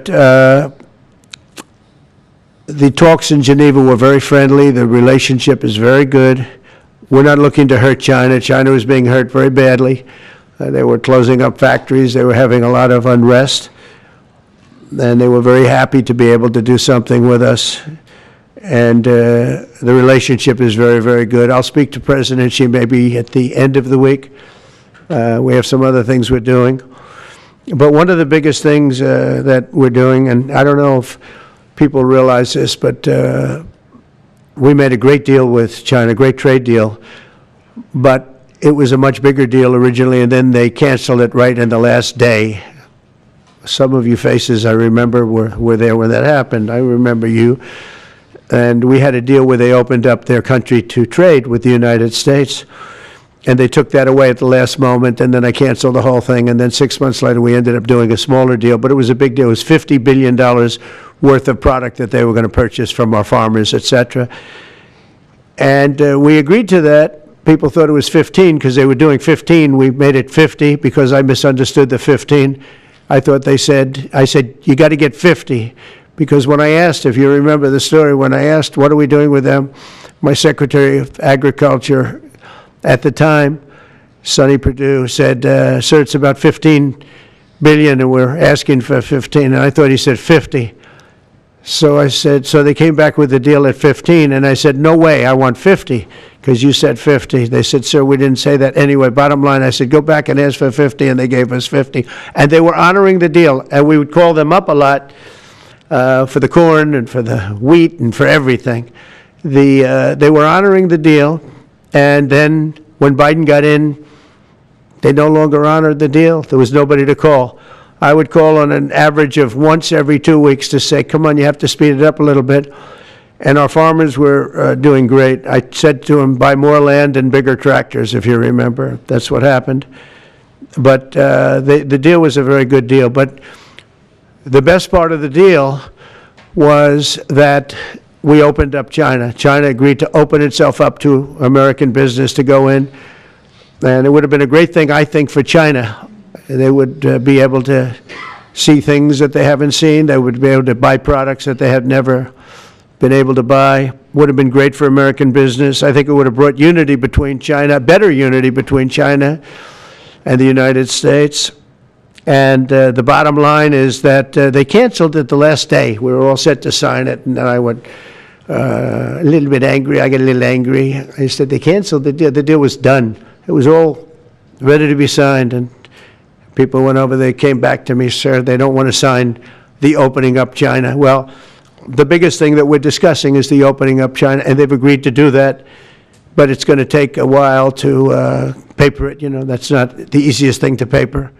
But the talks in Geneva were very friendly. The relationship is very good. We're not looking to hurt China. China was being hurt very badly. They were closing up factories. They were having a lot of unrest. And they were very happy to be able to do something with us. And the relationship is very, very good. I'll speak to President Xi maybe at the end of the week. We have some other things we're doing. But one of the biggest things that we're doing, and I don't know if people realize this, but we made a great deal with China, great trade deal, but it was a much bigger deal originally, and then they canceled it right in the last day. Some of you faces, I remember, were there when that happened. I remember you. And we had a deal where they opened up their country to trade with the United States, and they took that away at the last moment, and then I canceled the whole thing, and then 6 months later we ended up doing a smaller deal, but it was a big deal. It was $50 billion worth of product that they were going to purchase from our farmers, et cetera. And we agreed to that. People thought it was 15 because they were doing 15. We made it 50 because I misunderstood the 15. I said, you got to get 50. Because when I asked, if you remember the story, when I asked, what are we doing with them? My Secretary of Agriculture at the time, Sonny Perdue, said, sir, it's about 15 billion and we're asking for 15. And I thought he said 50. So I said, so they came back with the deal at 15, and I said, no way, I want 50, because you said 50. They said, sir, we didn't say that anyway. Bottom line, I said, go back and ask for 50, and they gave us 50. And they were honoring the deal, and we would call them up a lot for the corn and for the wheat and for everything. They were honoring the deal, and then when Biden got in, they no longer honored the deal. There was nobody to call. I would call on an average of once every 2 weeks to say, come on, you have to speed it up a little bit. And our farmers were doing great. I said to them, buy more land and bigger tractors, if you remember. That's what happened. But the deal was a very good deal. But the best part of the deal was that we opened up China. China agreed to open itself up to American business to go in. And it would have been a great thing, I think, for China. They would be able to see things that they haven't seen. They would be able to buy products that they had never been able to buy. Would have been great for American business. I think it would have brought unity between China, better unity between China and the United States. And the bottom line is that they canceled it the last day. We were all set to sign it, and then I went a little bit angry. I got a little angry. I said, they canceled the deal. The deal was done. It was all ready to be signed, and people went over, they came back to me, sir, they don't want to sign the opening up China. Well, the biggest thing that we're discussing is the opening up China, and they've agreed to do that, but it's going to take a while to paper it. You know, that's not the easiest thing to paper.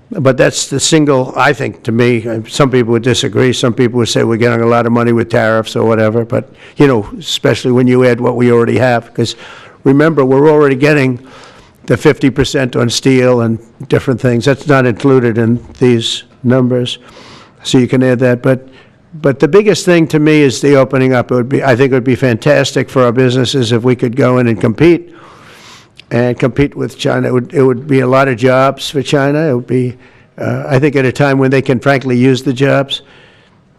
But that's the single, I think, to me, some people would disagree. Some people would say we're getting a lot of money with tariffs or whatever, but, you know, especially when you add what we already have, because remember, we're already getting the 50% on steel and different things. That's not included in these numbers, so you can add that. But the biggest thing to me is the opening up. I think it would be fantastic for our businesses if we could go in and compete with China. It would be a lot of jobs for China. It would be, I think, at a time when they can frankly use the jobs.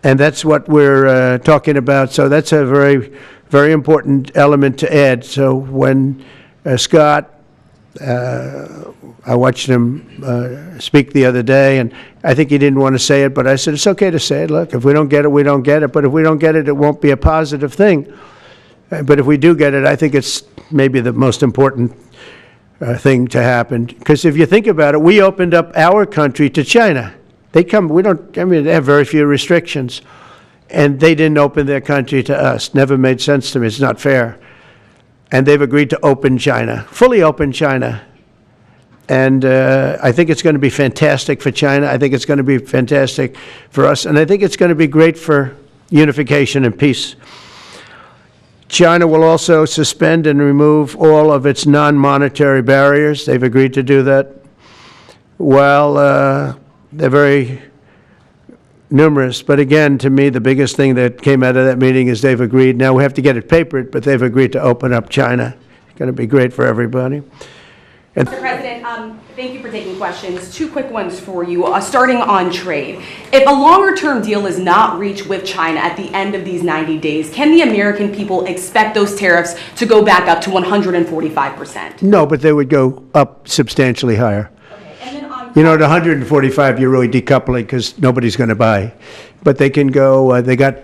And that's what we're talking about. So that's a very, very important element to add. So when Scott, I watched him speak the other day, and I think he didn't want to say it, but I said, it's okay to say it. Look, if we don't get it, we don't get it. But if we don't get it, it won't be a positive thing. But if we do get it, I think it's maybe the most important thing to happen. Because if you think about it, we opened up our country to China. They have very few restrictions. And they didn't open their country to us. Never made sense to me. It's not fair. And they've agreed to open China, fully open China. And I think it's going to be fantastic for China. I think it's going to be fantastic for us. And I think it's going to be great for unification and peace. China will also suspend and remove all of its non-monetary barriers. They've agreed to do that. Well, they're very numerous. But again, to me, the biggest thing that came out of that meeting is they've agreed. Now we have to get it papered, but they've agreed to open up China. It's going to be great for everybody. Mr. President, Thank you for taking questions. Two quick ones for you, starting on trade. If a longer-term deal is not reached with China at the end of these 90 days, can the American people expect those tariffs to go back up to 145%? No, but they would go up substantially higher. Okay. And then on You know, at 145, you're really decoupling because nobody's going to buy. But they can go, they got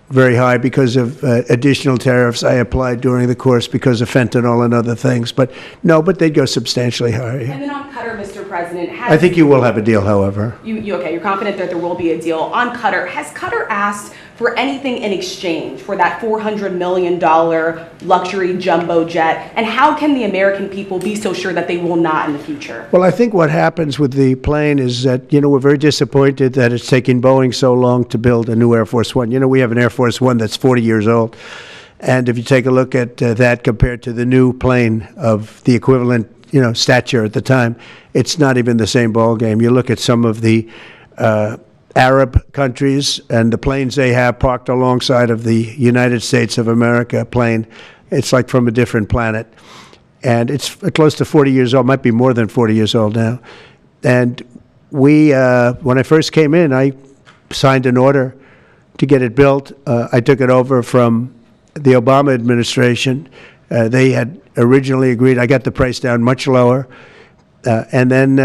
very high because of additional tariffs I applied during the course because of fentanyl and other things. But no, but they'd go substantially higher. And then on Qatar, Mr. President, I think you will have a deal, however. Okay, you're confident that there will be a deal. On Qatar, has Qatar asked for anything in exchange for that $400 million luxury jumbo jet? And how can the American people be so sure that they will not in the future? Well, I think what happens with the plane is that, we're very disappointed that it's taking Boeing so long to build a new Air Force One. We have an Air Force One that's 40 years old. And if you take a look at that compared to the new plane of the equivalent, stature at the time, it's not even the same ballgame. You look at some of the Arab countries and the planes they have parked alongside of the United States of America plane, it's like from a different planet. And it's close to 40 years old, might be more than 40 years old now. And we, when I first came in, I signed an order to get it built. I took it over from the Obama administration. They had originally agreed. I got the price down much lower. And then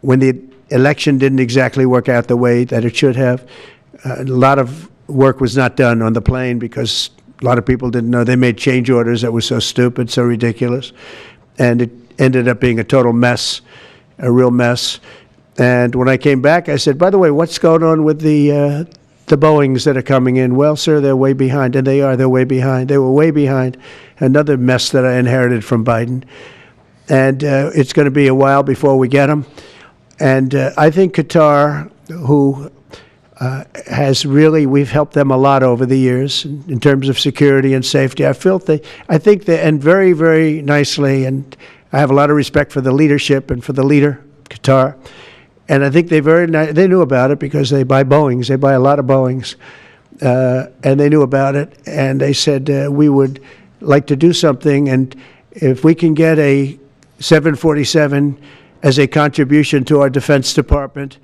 when the election didn't exactly work out the way that it should have, a lot of work was not done on the plane because a lot of people didn't know. They made change orders that were so stupid, so ridiculous. And it ended up being a total mess, a real mess. And when I came back, I said, by the way, what's going on with the Boeings that are coming in? Well, sir, they're way behind. And they are. They're way behind. They were way behind. Another mess that I inherited from Biden. And it's going to be a while before we get them. And I think Qatar, who has really, we've helped them a lot over the years in terms of security and safety. I think they, and very, very nicely, and I have a lot of respect for the leadership and for the leader, Qatar. And I think they knew about it because they buy Boeings. They buy a lot of Boeings. And they knew about it. And they said, we would like to do something. And if we can get a 747 as a contribution to our Defense Department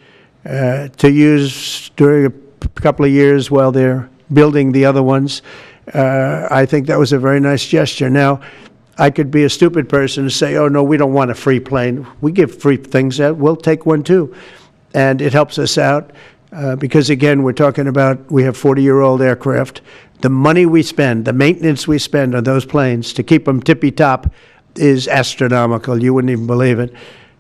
to use during a couple of years while they're building the other ones, I think that was a very nice gesture. Now, I could be a stupid person and say, oh, no, we don't want a free plane. We give free things out. We'll take one, too. And it helps us out because, again, we're talking about we have 40-year-old aircraft. The money we spend, the maintenance we spend on those planes to keep them tippy-top is astronomical. You wouldn't even believe it.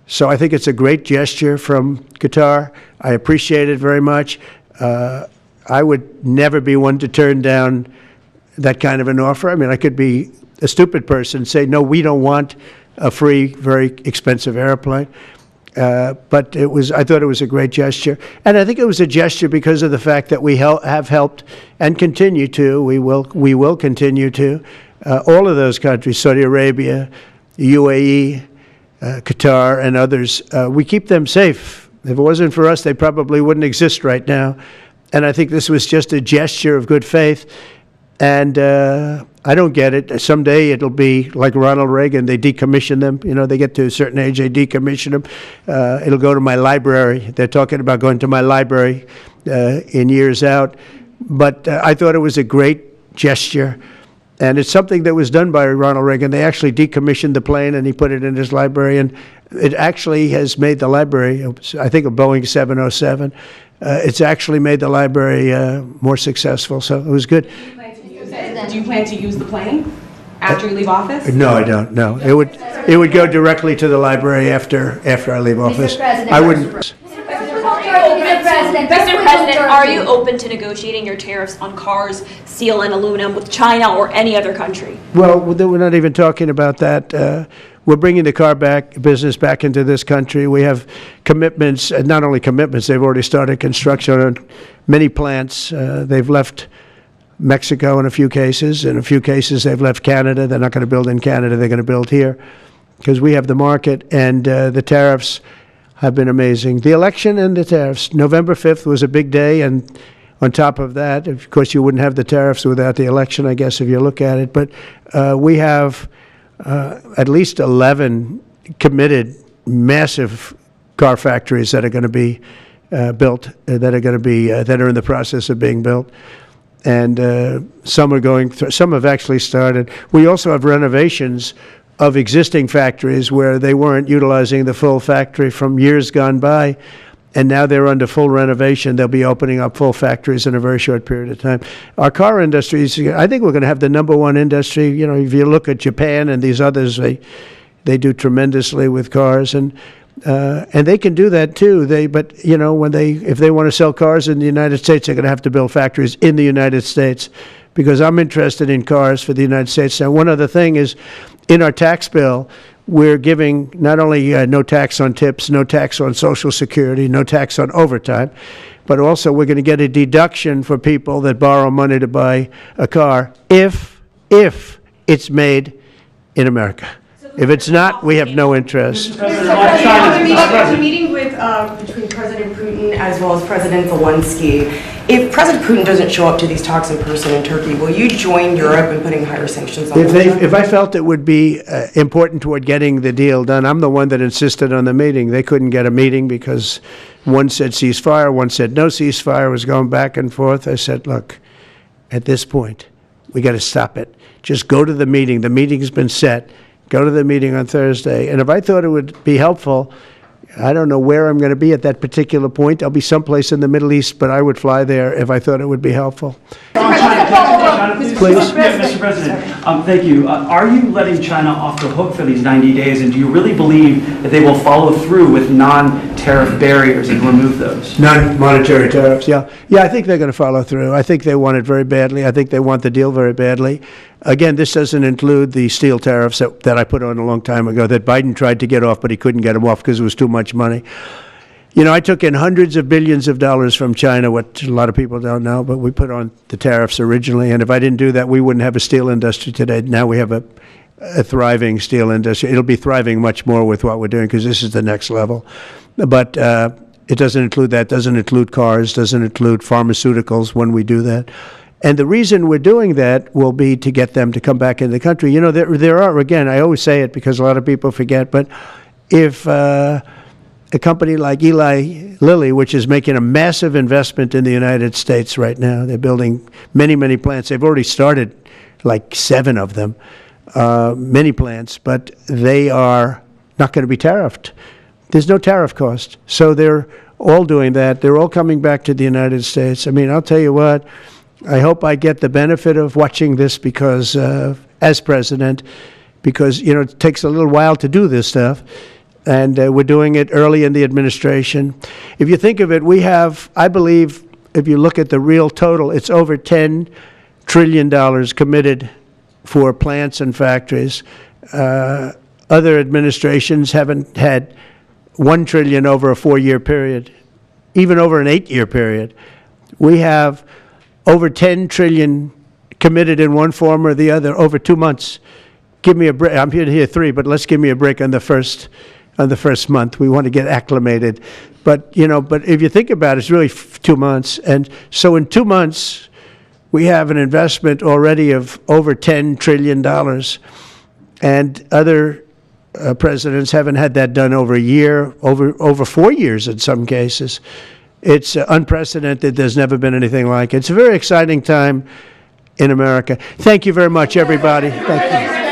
So I think it's a great gesture from Qatar. I appreciate it very much. I would never be one to turn down that kind of an offer. I mean, I could be a stupid person and say, no, we don't want a free, very expensive airplane. But I thought it was a great gesture. And I think it was a gesture because of the fact that we have helped and continue to, we will continue to, all of those countries, Saudi Arabia, UAE, Qatar, and others, we keep them safe. If it wasn't for us, they probably wouldn't exist right now. And I think this was just a gesture of good faith. And I don't get it. Someday it'll be like Ronald Reagan. They decommission them. They get to a certain age, they decommission them. It'll go to my library. They're talking about going to my library in years out. But I thought it was a great gesture. And it's something that was done by Ronald Reagan. They actually decommissioned the plane, and he put it in his library. And it actually has made the library, I think, a Boeing 707. It's actually made the library more successful. So it was good. Do you plan to use the plane after you leave office? No, I don't. No, it would go directly to the library after I leave office. I wouldn't. Mr. President, are you open to negotiating your tariffs on cars, steel, and aluminum with China or any other country? Well, we're not even talking about that. We're bringing the car business back into this country. We have commitments, not only commitments, they've already started construction on many plants. They've left Mexico in a few cases. In a few cases, they've left Canada. They're not going to build in Canada. They're going to build here because we have the market, and the tariffs have been amazing. The election and the tariffs. November 5th was a big day, and on top of that, of course, you wouldn't have the tariffs without the election, I guess, if you look at it. But we have at least 11 committed massive car factories that are going to be built, that are in the process of being built. And some are going through, some have actually started. We also have renovations of existing factories where they weren't utilizing the full factory from years gone by, and now they're under full renovation. They'll be opening up full factories in a very short period of time. Our car industry is, I think we're going to have the #1 industry. You know, if you look at Japan and these others, they do tremendously with cars, and they can do that too. But you know, if they want to sell cars in the United States, they're going to have to build factories in the United States, because I'm interested in cars for the United States. Now, one other thing is, in our tax bill, we're giving not only no tax on tips, no tax on Social Security, no tax on overtime, but also we're going to get a deduction for people that borrow money to buy a car if it's made in America. If it's not, we have no interest. A meeting with between President Putin as well as President Zelensky. If President Putin doesn't show up to these talks in person in Turkey, will you join Europe in putting higher sanctions on Russia? If I felt it would be important toward getting the deal done, I'm the one that insisted on the meeting. They couldn't get a meeting because one said ceasefire, one said no ceasefire. It was going back and forth. I said, look, at this point, we got to stop it. Just go to the meeting. The meeting's been set. Go to the meeting on Thursday. And if I thought it would be helpful, I don't know where I'm going to be at that particular point. I'll be someplace in the Middle East, but I would fly there if I thought it would be helpful. Please. Mr. President, thank you. Are you letting China off the hook for these 90 days, and do you really believe that they will follow through with non-tariff barriers and remove those? Non-monetary tariffs, yeah. Yeah, I think they're going to follow through. I think they want it very badly. I think they want the deal very badly. Again, this doesn't include the steel tariffs that I put on a long time ago that Biden tried to get off, but he couldn't get them off because it was too much money. You know, I took in hundreds of billions of dollars from China, what a lot of people don't know, but we put on the tariffs originally. And if I didn't do that, we wouldn't have a steel industry today. Now we have a thriving steel industry. It'll be thriving much more with what we're doing because this is the next level. But it doesn't include that, doesn't include cars, doesn't include pharmaceuticals when we do that. And the reason we're doing that will be to get them to come back into the country. You know, there are, again, I always say it because a lot of people forget, but if a company like Eli Lilly, which is making a massive investment in the United States right now, they're building many, many plants. They've already started like 7 of them, many plants, but they are not going to be tariffed. There's no tariff cost. So they're all doing that. They're all coming back to the United States. I mean, I'll tell you what, I hope I get the benefit of watching this because, as president, because, you know, it takes a little while to do this stuff. And we're doing it early in the administration. If you think of it, we have, I believe, if you look at the real total, it's over $10 trillion committed for plants and factories. Other administrations haven't had $1 trillion over a 4-year period, even over an 8-year period. We have over $10 trillion committed in one form or the other over 2 months. Give me a break. I'm here 3, but let's give me a break on the first month. We want to get acclimated. But, you know, but if you think about it, it's really 2 months. And so in 2 months, we have an investment already of over $10 trillion. And other presidents haven't had that done over a year, over 4 years in some cases. It's unprecedented. There's never been anything like it. It's a very exciting time in America. Thank you very much, everybody. Thank you.